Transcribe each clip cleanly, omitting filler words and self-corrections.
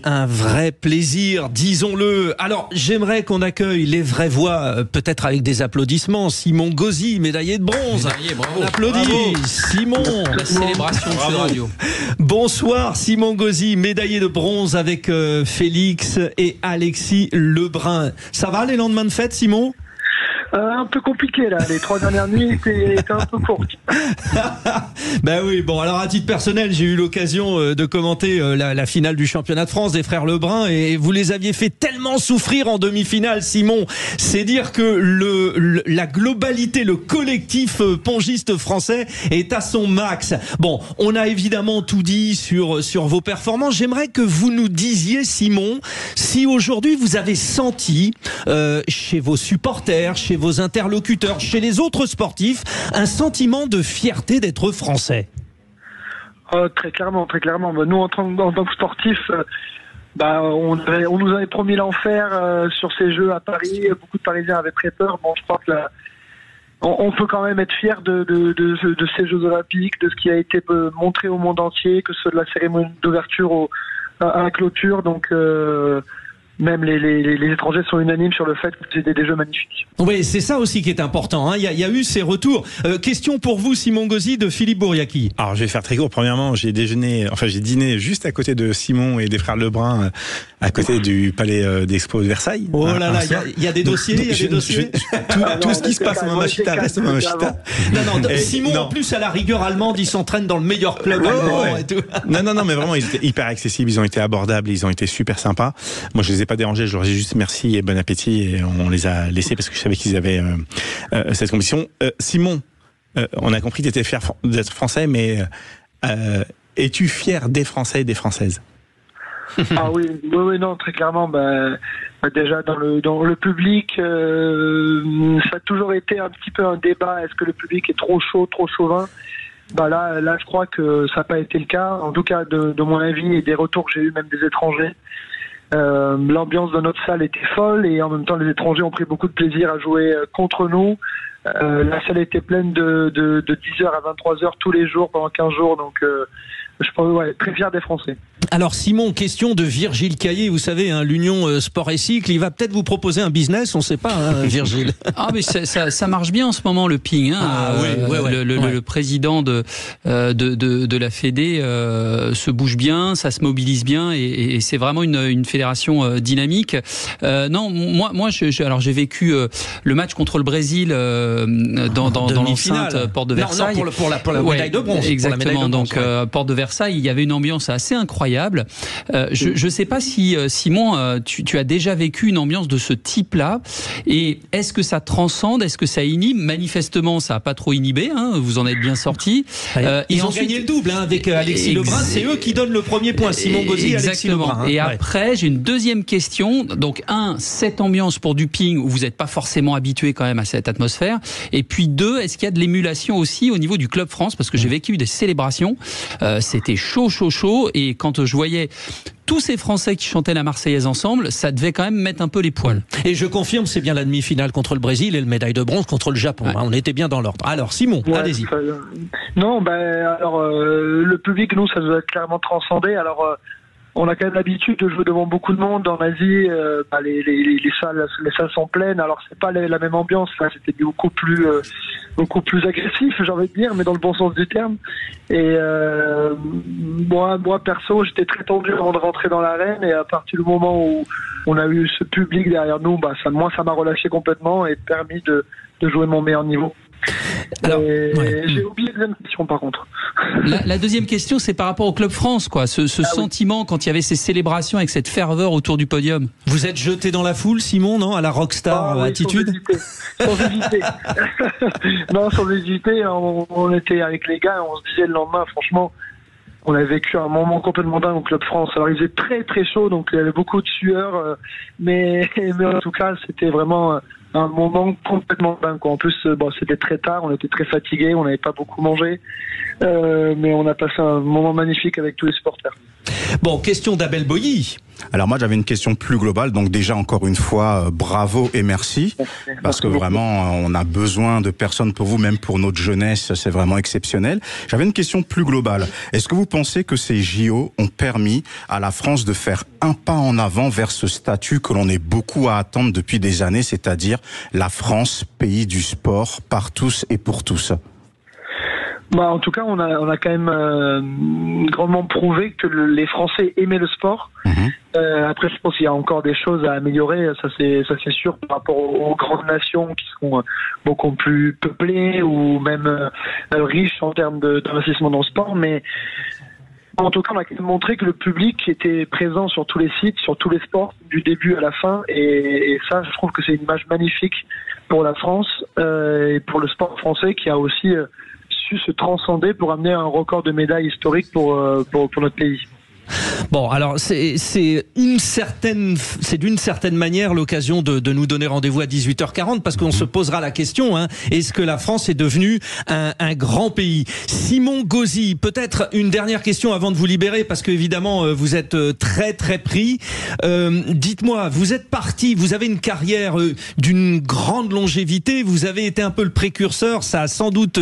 Un vrai plaisir, disons-le. Alors, j'aimerais qu'on accueille les vraies voix, peut-être avec des applaudissements. Simon Gauzy, médaillé de bronze. Bravo. On applaudit. Bravo. Simon. La célébration de Sud Radio. Bonsoir, Simon Gauzy, médaillé de bronze avec Félix et Alexis Lebrun. Ça va les lendemains de fête, Simon ? Un peu compliqué là, les 3 dernières nuits étaient un peu courtes. Ben oui, bon alors à titre personnel, j'ai eu l'occasion de commenter la finale du championnat de France des frères Lebrun et vous les aviez fait tellement souffrir en demi-finale, Simon. C'est dire que la globalité, le collectif pongiste français est à son max. Bon, on a évidemment tout dit sur vos performances. J'aimerais que vous nous disiez, Simon, si aujourd'hui vous avez senti chez vos supporters, chez vos interlocuteurs, chez les autres sportifs, un sentiment de fierté d'être français. Très clairement. Nous, en tant que sportifs, on nous avait promis l'enfer sur ces Jeux à Paris. Beaucoup de Parisiens avaient très peur. Bon, je crois que on peut quand même être fier de ces Jeux Olympiques, de ce qui a été montré au monde entier, que ce soit de la cérémonie d'ouverture à la clôture. Donc, même les étrangers sont unanimes sur le fait que c'était des jeux magnifiques. Oui, c'est ça aussi qui est important. Il y a eu ces retours. Question pour vous, Simon Gauzy, de Philippe Bouriaki. Alors, je vais faire très court. Premièrement, j'ai dîné juste à côte de Simon et des frères Lebrun, à côté du palais d'Expo de Versailles. Oh là là, il y a des dossiers, tout ce qui se passe au Mamachita reste au Mamachita. Non, Simon, en plus, à la rigueur allemande, il s'entraîne dans le meilleur club allemand et tout. Non, mais vraiment, ils étaient hyper accessibles, ils ont été abordables, ils ont été super sympas. Moi, je les ai pas dérangés, je leur ai dit juste merci et bon appétit et on les a laissés parce que je savais qu'ils avaient cette compétition. Simon, on a compris que tu étais fier d'être français, mais es-tu fier des Français et des Françaises ? Ah oui, non, très clairement. Déjà dans le public, ça a toujours été un petit peu un débat. Est-ce que le public est trop chaud, trop chauvin ? Là, je crois que ça n'a pas été le cas. En tout cas, de mon avis et des retours que j'ai eu même des étrangers. L'ambiance de notre salle était folle et en même temps les étrangers ont pris beaucoup de plaisir à jouer contre nous. La salle était pleine de 10h à 23h tous les jours pendant 15 jours, donc je pense très fier des Français. Alors Simon, question de Virgile Caillé, vous savez, l'Union Sport et Cycle, il va peut-être vous proposer un business, on ne sait pas, Virgile. Ah mais ça marche bien en ce moment le ping. Le président de la Fédé se bouge bien, ça se mobilise bien et c'est vraiment une fédération dynamique. Moi j'ai vécu le match contre le Brésil dans l'enceinte Porte de Versailles. Non, pour la médaille de bronze. Exactement. Donc Porte de Versailles, il y avait une ambiance assez incroyable. Je ne sais pas si Simon, tu as déjà vécu une ambiance de ce type-là. Et est-ce que ça transcende, est-ce que ça inhibe ? Manifestement, ça n'a pas trop inhibé. Vous en êtes bien sortis. Ils ont gagné le double avec Alexis Lebrun. C'est eux qui donnent le premier point. Simon Gauzy et Alexis Lebrun. Et après, j'ai une deuxième question. Donc, cette ambiance pour du ping où vous n'êtes pas forcément habitué quand même à cette atmosphère. Et puis 2, est-ce qu'il y a de l'émulation aussi au niveau du Club France ? Parce que j'ai vécu des célébrations. C'était chaud. Et quand je voyais tous ces Français qui chantaient la Marseillaise ensemble, ça devait quand même mettre un peu les poils. Et je confirme, c'est bien la demi-finale contre le Brésil et le médaille de bronze contre le Japon. Ouais. On était bien dans l'ordre. Alors Simon, allez-y. Le public, nous, ça nous a clairement transcendé. Alors, on a quand même l'habitude de jouer devant beaucoup de monde en Asie. Les salles sont pleines. Alors c'est pas la même ambiance. Là, c'était beaucoup plus agressif, j'ai envie de dire, mais dans le bon sens du terme. Et moi perso, j'étais très tendu avant de rentrer dans l'arène. Et à partir du moment où on a eu ce public derrière nous, ça m'a relâché complètement et permis de jouer mon meilleur niveau. Alors, j'ai oublié la deuxième question par contre. La deuxième question, c'est par rapport au Club France, quoi. Ce sentiment quand il y avait ces célébrations avec cette ferveur autour du podium. Vous êtes jeté dans la foule, Simon, non ? À la rockstar attitude. Sans hésiter. Non, sans hésiter. On était avec les gars, on se disait le lendemain, franchement, on a vécu un moment complètement dingue au Club France. Alors il faisait très très chaud, donc il y avait beaucoup de sueur, mais en tout cas, c'était vraiment un moment complètement dingue, quoi. En plus, c'était très tard, on était très fatigués, on n'avait pas beaucoup mangé, mais on a passé un moment magnifique avec tous les supporters. Bon, question d'Abel Boilly. Alors moi j'avais une question plus globale, donc déjà encore une fois bravo et merci, parce que vraiment on a besoin de personnes pour vous, même pour notre jeunesse, c'est vraiment exceptionnel. J'avais une question plus globale, est-ce que vous pensez que ces JO ont permis à la France de faire un pas en avant vers ce statut que l'on est beaucoup à attendre depuis des années, c'est-à-dire la France, pays du sport, par tous et pour tous? En tout cas, on a quand même grandement prouvé que les Français aimaient le sport. Après, je pense qu'il y a encore des choses à améliorer, ça c'est sûr, par rapport aux grandes nations qui sont beaucoup plus peuplées ou même riches en termes d'investissement dans le sport. Mais en tout cas, on a quand même montré que le public était présent sur tous les sites, sur tous les sports, du début à la fin. Et ça, je trouve que c'est une image magnifique pour la France et pour le sport français qui a aussi su se transcender pour amener un record de médailles historique pour notre pays. Bon, alors c'est d'une certaine manière l'occasion de nous donner rendez-vous à 18h40 parce qu'on se posera la question, est-ce que la France est devenue un grand pays? Simon Gauzy, peut-être une dernière question avant de vous libérer parce que évidemment vous êtes très très pris. Dites-moi, vous êtes parti, vous avez une carrière d'une grande longévité, vous avez été un peu le précurseur, ça a sans doute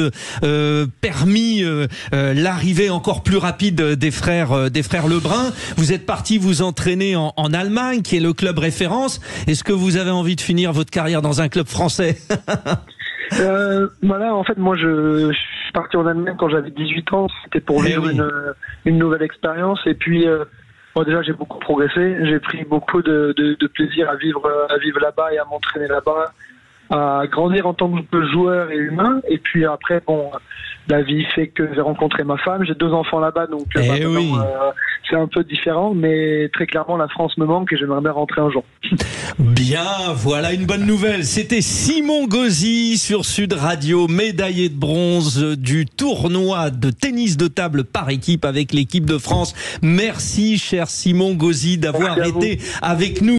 permis l'arrivée encore plus rapide des frères Lebrun. Vous êtes parti vous entraîner en Allemagne, qui est le club référence. Est-ce que vous avez envie de finir votre carrière dans un club français? Voilà, en fait, moi, je suis parti en Allemagne quand j'avais 18 ans. C'était pour vivre une nouvelle expérience. Et puis, déjà, j'ai beaucoup progressé. J'ai pris beaucoup de plaisir à vivre là-bas et à m'entraîner là-bas, à grandir en tant que joueur et humain. Et puis après, la vie fait que j'ai rencontré ma femme. J'ai 2 enfants là-bas, donc c'est un peu différent, mais très clairement, la France me manque et j'aimerais bien rentrer un jour. Bien, voilà une bonne nouvelle. C'était Simon Gauzy sur Sud Radio, médaillé de bronze du tournoi de tennis de table par équipe avec l'équipe de France. Merci, cher Simon Gauzy, d'avoir été avec nous.